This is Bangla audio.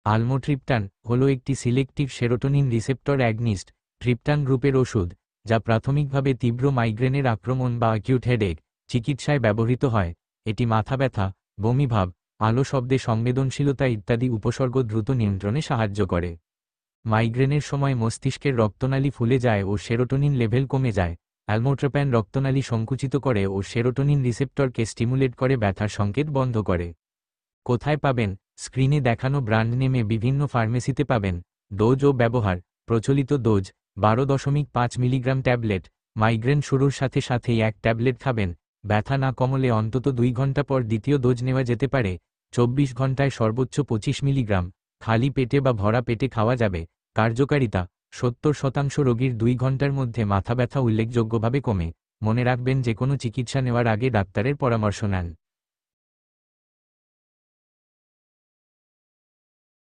আলমোট্রিপটান হল একটি selective serotonin receptor against triptan গ্রুপের ওষুধ, যা প্রাথমিকভাবে তীব্র মাইগ্রেনের আক্রমণ বা অ্যাকিউট হেডেক চিকিৎসায় ব্যবহৃত হয়। এটি মাথা ব্যথা, বমিভাব, আলো শব্দে সংবেদনশীলতা ইত্যাদি উপসর্গ দ্রুত নিয়ন্ত্রণে সাহায্য করে। মাইগ্রেনের সময় মস্তিষ্কের রক্তনালী ফুলে যায় ও সেরোটোনিন লেভেল কমে যায়। অ্যালমোট্রাপ্যান রক্তনালী সংকুচিত করে ও সেরোটোনিন রিসেপ্টরকে স্টিমুলেট করে ব্যথার সংকেত বন্ধ করে। কোথায় পাবেন? স্ক্রিনে দেখানো ব্র্যান্ড নেমে বিভিন্ন ফার্মেসিতে পাবেন। ডোজ ও ব্যবহার: প্রচলিত ডোজ 12.5 মিলিগ্রাম ট্যাবলেট। মাইগ্রেন শুরুর সাথে সাথেই এক ট্যাবলেট খাবেন। ব্যথা না কমলে অন্তত 2 ঘন্টা পর দ্বিতীয় ডোজ নেওয়া যেতে পারে। 24 ঘন্টায় সর্বোচ্চ 25 মিলিগ্রাম। খালি পেটে বা ভরা পেটে খাওয়া যাবে। কার্যকারিতা: 70% রোগীর 2 ঘন্টার মধ্যে মাথা ব্যথা উল্লেখযোগ্যভাবে কমে। মনে রাখবেন, যে কোনো চিকিৎসা নেওয়ার আগে ডাক্তারের পরামর্শ নেন।